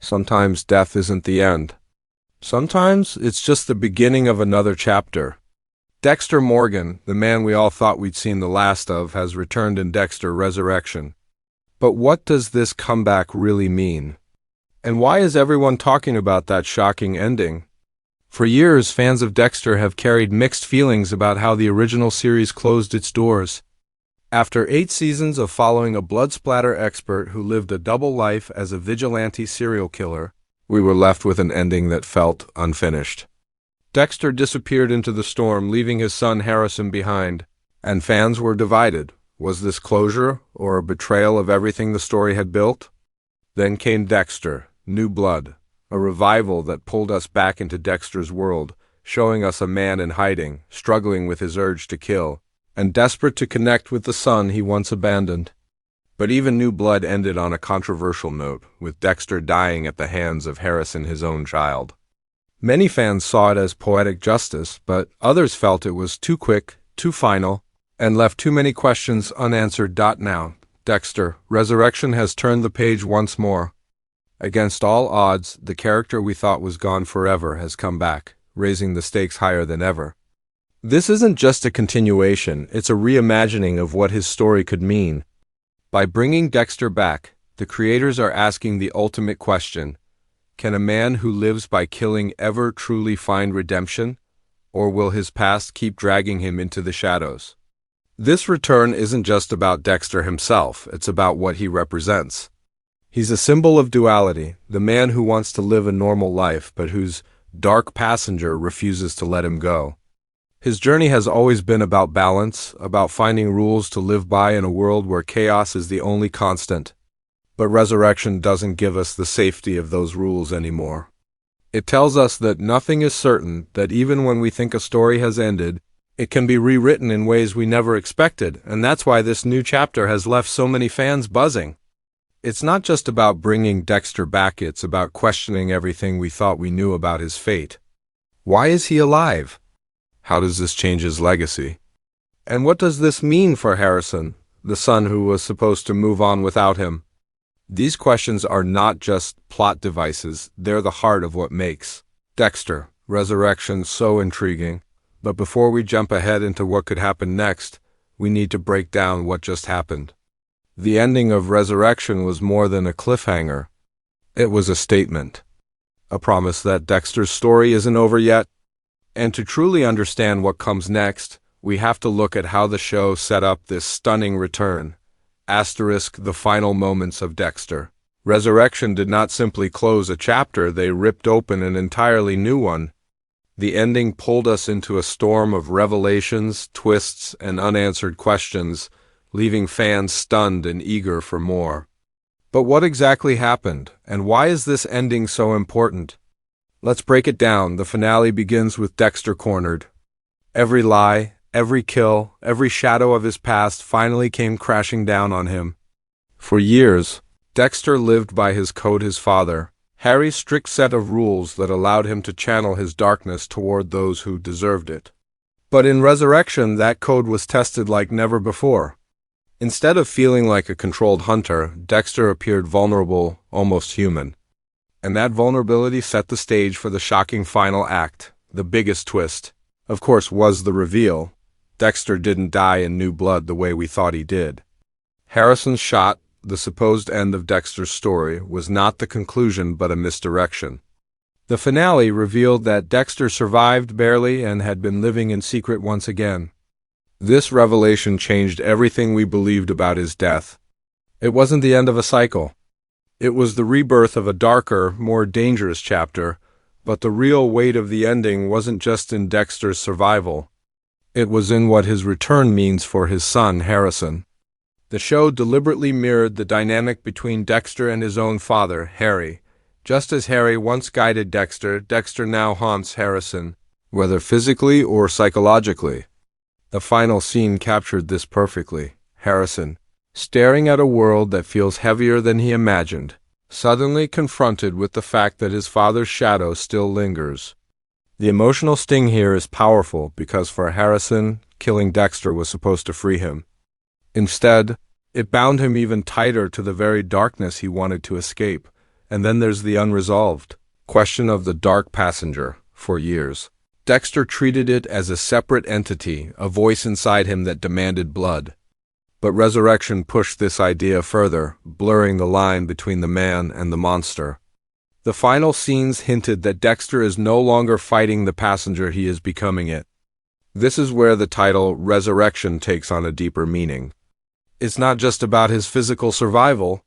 Sometimes death isn't the end. Sometimes it's just the beginning of another chapter. Dexter Morgan, the man we all thought we'd seen the last of, has returned in Dexter Resurrection. But what does this comeback really mean? And why is everyone talking about that shocking ending? For years, fans of Dexter have carried mixed feelings about how the original series closed its doors. After 8 seasons of following a blood splatter expert who lived a double life as a vigilante serial killer, we were left with an ending that felt unfinished. Dexter disappeared into the storm, leaving his son Harrison behind, and fans were divided. Was this closure or a betrayal of everything the story had built? Then came Dexter, New Blood, a revival that pulled us back into Dexter's world, showing us a man in hiding, struggling with his urge to kill, and desperate to connect with the son he once abandoned. But even New Blood ended on a controversial note, with Dexter dying at the hands of Harrison, his own child. Many fans saw it as poetic justice, but others felt it was too quick, too final, and left too many questions unanswered. Now, Dexter Resurrection has turned the page once more. Against all odds, the character we thought was gone forever has come back, raising the stakes higher than ever. This isn't just a continuation, it's a reimagining of what his story could mean. By bringing Dexter back, the creators are asking the ultimate question: can a man who lives by killing ever truly find redemption, or will his past keep dragging him into the shadows? This return isn't just about Dexter himself, it's about what he represents. He's a symbol of duality, the man who wants to live a normal life but whose dark passenger refuses to let him go. His journey has always been about balance, about finding rules to live by in a world where chaos is the only constant. But Resurrection doesn't give us the safety of those rules anymore. It tells us that nothing is certain, that even when we think a story has ended, it can be rewritten in ways we never expected, and that's why this new chapter has left so many fans buzzing. It's not just about bringing Dexter back, it's about questioning everything we thought we knew about his fate. Why is he alive? How does this change his legacy? And what does this mean for Harrison, the son who was supposed to move on without him? These questions are not just plot devices, they're the heart of what makes Dexter Resurrection so intriguing. But before we jump ahead into what could happen next, we need to break down what just happened. The ending of Resurrection was more than a cliffhanger. It was a statement. A promise that Dexter's story isn't over yet. And to truly understand what comes next, we have to look at how the show set up this stunning return. The final moments of Dexter Resurrection did not simply close a chapter, they ripped open an entirely new one. The ending pulled us into a storm of revelations, twists, and unanswered questions, leaving fans stunned and eager for more. But what exactly happened, and why is this ending so important? Let's break it down. The finale begins with Dexter cornered. Every lie, every kill, every shadow of his past finally came crashing down on him. For years, Dexter lived by his code, his father, Harry's strict set of rules that allowed him to channel his darkness toward those who deserved it. But in Resurrection, that code was tested like never before. Instead of feeling like a controlled hunter, Dexter appeared vulnerable, almost human. And that vulnerability set the stage for the shocking final act. The biggest twist, of course, was the reveal. Dexter didn't die in New Blood the way we thought he did. Harrison's shot, the supposed end of Dexter's story, was not the conclusion but a misdirection. The finale revealed that Dexter survived barely and had been living in secret once again. This revelation changed everything we believed about his death. It wasn't the end of a cycle. It was the rebirth of a darker, more dangerous chapter, but the real weight of the ending wasn't just in Dexter's survival. It was in what his return means for his son, Harrison. The show deliberately mirrored the dynamic between Dexter and his own father, Harry. Just as Harry once guided Dexter, Dexter now haunts Harrison, whether physically or psychologically. The final scene captured this perfectly. Harrison, staring at a world that feels heavier than he imagined, suddenly confronted with the fact that his father's shadow still lingers. The emotional sting here is powerful because for Harrison, killing Dexter was supposed to free him. Instead, it bound him even tighter to the very darkness he wanted to escape, And then there's the unresolved question of the dark passenger. For years, Dexter treated it as a separate entity, a voice inside him that demanded blood. But Resurrection pushed this idea further, blurring the line between the man and the monster. The final scenes hinted that Dexter is no longer fighting the passenger, he is becoming it. This is where the title Resurrection takes on a deeper meaning. It's not just about his physical survival,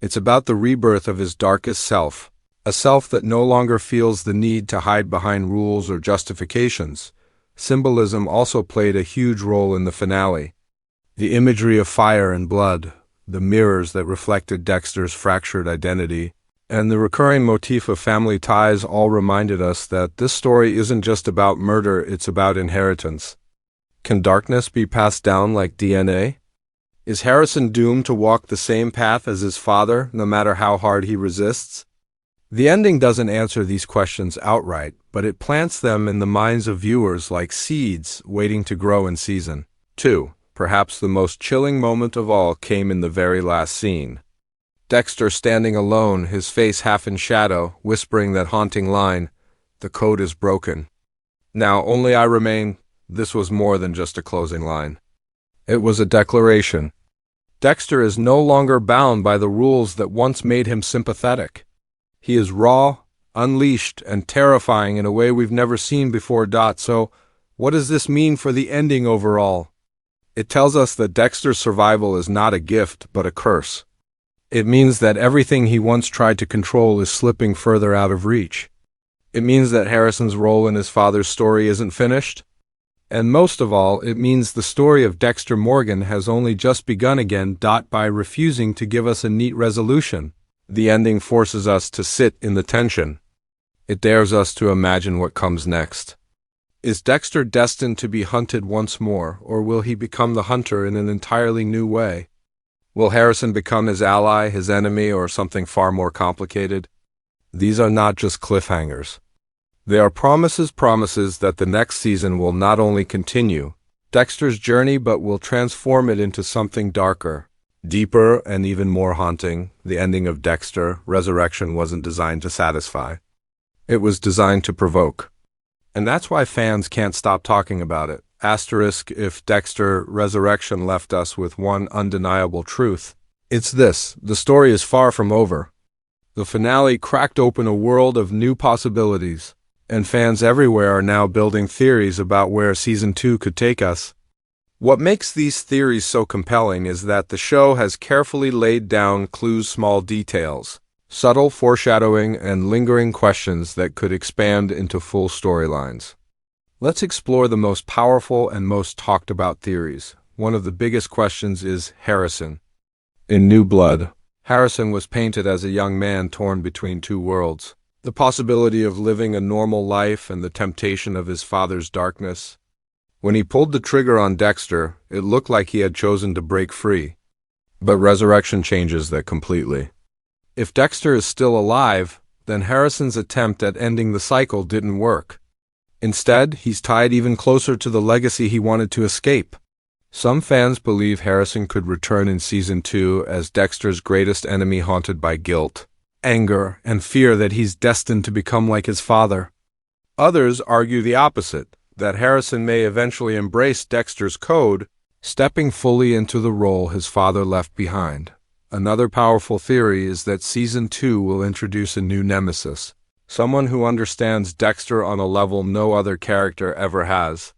it's about the rebirth of his darkest self, a self that no longer feels the need to hide behind rules or justifications. Symbolism also played a huge role in the finale. The imagery of fire and blood, the mirrors that reflected Dexter's fractured identity, and the recurring motif of family ties all reminded us that this story isn't just about murder, it's about inheritance. Can darkness be passed down like DNA? Is Harrison doomed to walk the same path as his father, no matter how hard he resists? The ending doesn't answer these questions outright, but it plants them in the minds of viewers like seeds waiting to grow in season 2. Perhaps the most chilling moment of all came in the very last scene. Dexter standing alone, his face half in shadow, whispering that haunting line, "The code is broken. Now only I remain." This was more than just a closing line. It was a declaration. Dexter is no longer bound by the rules that once made him sympathetic. He is raw, unleashed, and terrifying in a way we've never seen before. So, what does this mean for the ending overall? It tells us that Dexter's survival is not a gift, but a curse. It means that everything he once tried to control is slipping further out of reach. It means that Harrison's role in his father's story isn't finished. And most of all, it means the story of Dexter Morgan has only just begun again. By refusing to give us a neat resolution, the ending forces us to sit in the tension. It dares us to imagine what comes next. Is Dexter destined to be hunted once more, or will he become the hunter in an entirely new way? Will Harrison become his ally, his enemy, or something far more complicated? These are not just cliffhangers. They are promises that the next season will not only continue Dexter's journey, but will transform it into something darker, deeper, and even more haunting. The ending of Dexter Resurrection wasn't designed to satisfy. It was designed to provoke. And that's why fans can't stop talking about it. Asterisk, if Dexter Resurrection left us with one undeniable truth, it's this: the story is far from over. The finale cracked open a world of new possibilities, and fans everywhere are now building theories about where Season 2 could take us. What makes these theories so compelling is that the show has carefully laid down clues, small details, subtle foreshadowing, and lingering questions that could expand into full storylines. Let's explore the most powerful and most talked about theories. One of the biggest questions is Harrison. In New Blood, Harrison was painted as a young man torn between two worlds, the possibility of living a normal life and the temptation of his father's darkness. When he pulled the trigger on Dexter, it looked like he had chosen to break free. But Resurrection changes that completely. If Dexter is still alive, then Harrison's attempt at ending the cycle didn't work. Instead, he's tied even closer to the legacy he wanted to escape. Some fans believe Harrison could return in Season 2 as Dexter's greatest enemy, haunted by guilt, anger, and fear that he's destined to become like his father. Others argue the opposite, that Harrison may eventually embrace Dexter's code, stepping fully into the role his father left behind. Another powerful theory is that Season 2 will introduce a new nemesis, someone who understands Dexter on a level no other character ever has.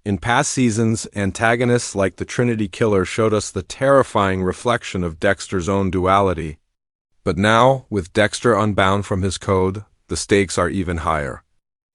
In past seasons, antagonists like the Trinity Killer showed us the terrifying reflection of Dexter's own duality. But now, with Dexter unbound from his code, the stakes are even higher.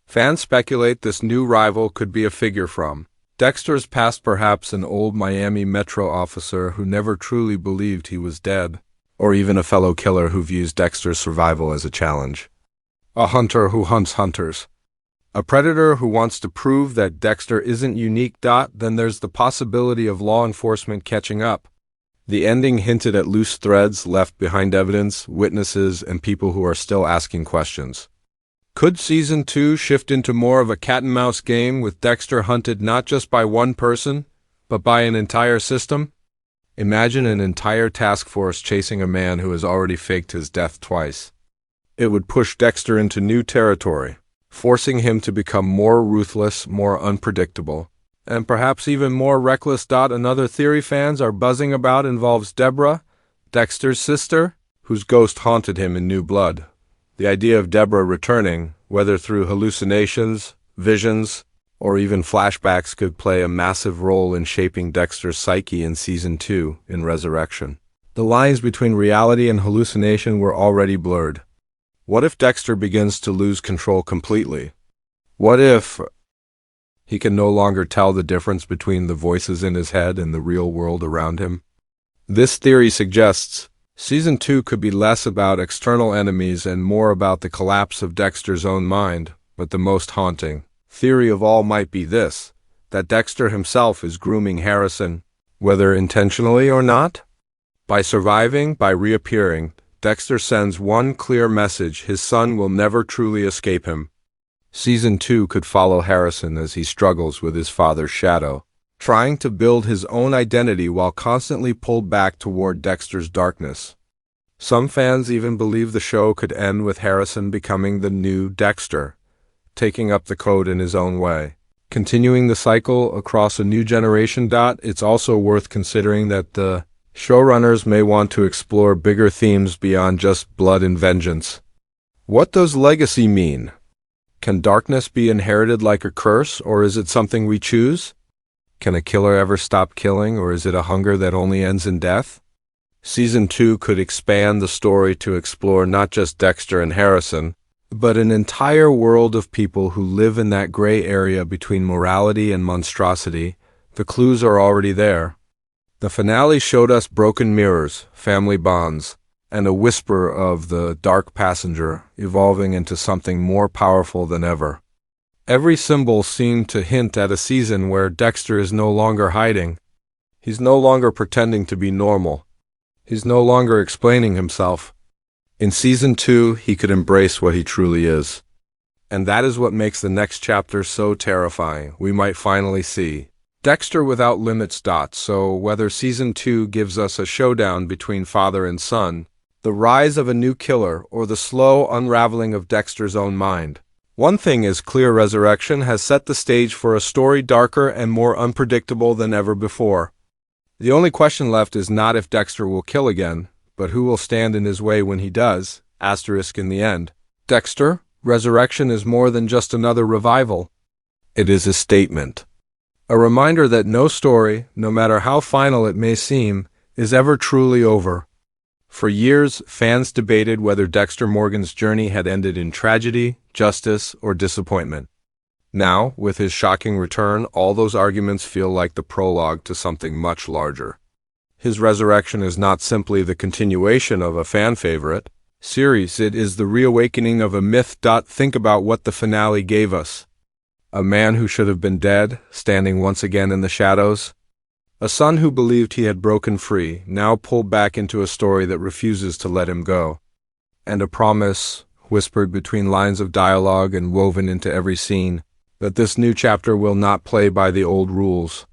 Fans speculate this new rival could be a figure from Dexter's past, perhaps an old Miami Metro officer who never truly believed he was dead, or even a fellow killer who views Dexter's survival as a challenge. A hunter who hunts hunters. A predator who wants to prove that Dexter isn't unique. Then there's the possibility of law enforcement catching up. The ending hinted at loose threads left behind, evidence, witnesses, and people who are still asking questions. Could Season 2 shift into more of a cat-and-mouse game, with Dexter hunted not just by one person, but by an entire system? Imagine an entire task force chasing a man who has already faked his death twice. It would push Dexter into new territory, forcing him to become more ruthless, more unpredictable, and perhaps even more reckless. Another theory fans are buzzing about involves Deborah, Dexter's sister, whose ghost haunted him in New Blood. The idea of Deborah returning, whether through hallucinations, visions, or even flashbacks, could play a massive role in shaping Dexter's psyche in Season 2 in Resurrection. The lines between reality and hallucination were already blurred. What if Dexter begins to lose control completely? What if he can no longer tell the difference between the voices in his head and the real world around him? This theory suggests Season 2 could be less about external enemies and more about the collapse of Dexter's own mind, but the most haunting theory of all might be this, that Dexter himself is grooming Harrison, whether intentionally or not. By surviving, by reappearing, Dexter sends one clear message: his son will never truly escape him. Season 2 could follow Harrison as he struggles with his father's shadow, trying to build his own identity while constantly pulled back toward Dexter's darkness. Some fans even believe the show could end with Harrison becoming the new Dexter, taking up the code in his own way, continuing the cycle across a new generation. It's also worth considering that the showrunners may want to explore bigger themes beyond just blood and vengeance. What does legacy mean? Can darkness be inherited like a curse, or is it something we choose? Can a killer ever stop killing, or is it a hunger that only ends in death? Season 2 could expand the story to explore not just Dexter and Harrison, but an entire world of people who live in that gray area between morality and monstrosity. The clues are already there. The finale showed us broken mirrors, family bonds, and a whisper of the dark passenger evolving into something more powerful than ever. Every symbol seemed to hint at a season where Dexter is no longer hiding. He's no longer pretending to be normal. He's no longer explaining himself. In Season 2, he could embrace what he truly is. And that is what makes the next chapter so terrifying. We might finally see Dexter without limits. So whether Season 2 gives us a showdown between father and son, the rise of a new killer, or the slow unraveling of Dexter's own mind, one thing is clear: Resurrection has set the stage for a story darker and more unpredictable than ever before. The only question left is not if Dexter will kill again, but who will stand in his way when he does, in the end. Dexter, Resurrection is more than just another revival. It is a statement. A reminder that no story, no matter how final it may seem, is ever truly over. For years, fans debated whether Dexter Morgan's journey had ended in tragedy, justice, or disappointment. Now, with his shocking return, all those arguments feel like the prologue to something much larger. His resurrection is not simply the continuation of a fan favorite series, it is the reawakening of a myth. Think about what the finale gave us. A man who should have been dead, standing once again in the shadows. A son who believed he had broken free, now pulled back into a story that refuses to let him go. And a promise, whispered between lines of dialogue and woven into every scene, that this new chapter will not play by the old rules.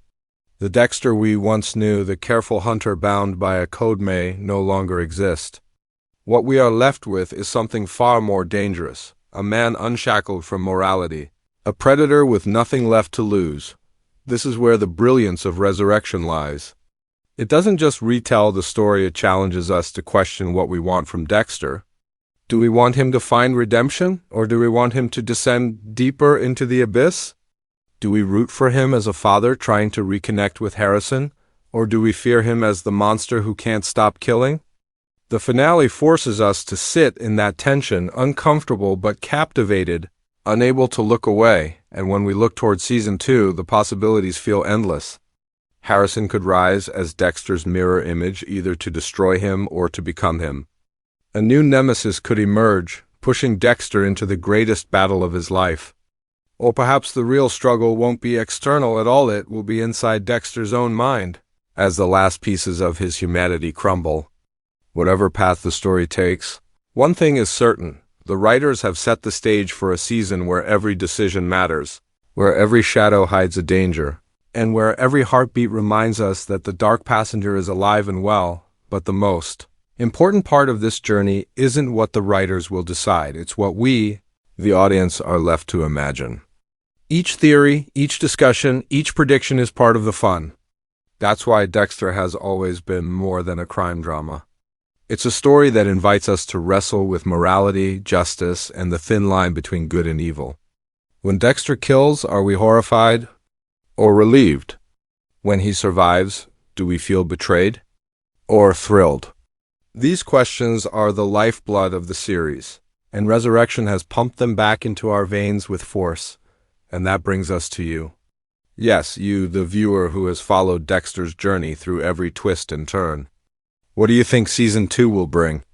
The Dexter we once knew, the careful hunter bound by a code, may no longer exist. What we are left with is something far more dangerous, a man unshackled from morality, a predator with nothing left to lose. This is where the brilliance of Resurrection lies. It doesn't just retell the story, it challenges us to question what we want from Dexter. Do we want him to find redemption, or do we want him to descend deeper into the abyss? Do we root for him as a father trying to reconnect with Harrison, or do we fear him as the monster who can't stop killing? The finale forces us to sit in that tension, uncomfortable but captivated, unable to look away, and when we look toward Season 2, the possibilities feel endless. Harrison could rise as Dexter's mirror image, either to destroy him or to become him. A new nemesis could emerge, pushing Dexter into the greatest battle of his life. Or perhaps the real struggle won't be external at all, it will be inside Dexter's own mind, as the last pieces of his humanity crumble. Whatever path the story takes, one thing is certain: the writers have set the stage for a season where every decision matters, where every shadow hides a danger, and where every heartbeat reminds us that the dark passenger is alive and well, but the most Important part of this journey isn't what the writers will decide, it's what we, the audience, are left to imagine. Each theory, each discussion, each prediction is part of the fun. That's why Dexter has always been more than a crime drama. It's a story that invites us to wrestle with morality, justice, and the thin line between good and evil. When Dexter kills, are we horrified or relieved? When he survives, do we feel betrayed or thrilled? These questions are the lifeblood of the series, and Resurrection has pumped them back into our veins with force, and that brings us to you. Yes, you, the viewer who has followed Dexter's journey through every twist and turn. What do you think Season 2 will bring?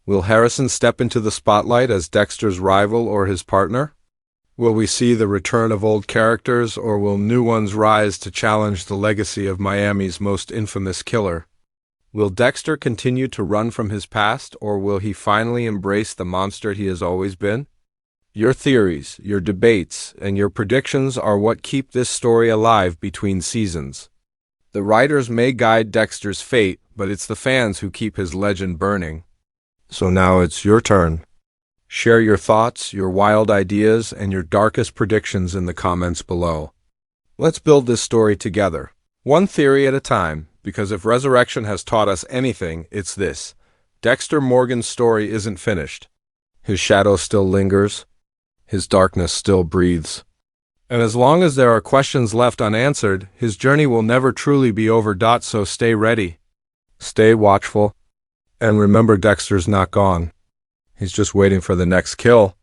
Will Harrison step into the spotlight as Dexter's rival or his partner? Will we see the return of old characters, or will new ones rise to challenge the legacy of Miami's most infamous killer? Will Dexter continue to run from his past, or will he finally embrace the monster he has always been? Your theories, your debates, and your predictions are what keep this story alive between seasons. The writers may guide Dexter's fate, but it's the fans who keep his legend burning. So now it's your turn. Share your thoughts, your wild ideas, and your darkest predictions in the comments below. Let's build this story together, one theory at a time, because if Resurrection has taught us anything, it's this. Dexter Morgan's story isn't finished. His shadow still lingers. His darkness still breathes. And as long as there are questions left unanswered, his journey will never truly be over. So stay ready. Stay watchful. And remember, Dexter's not gone. He's just waiting for the next kill.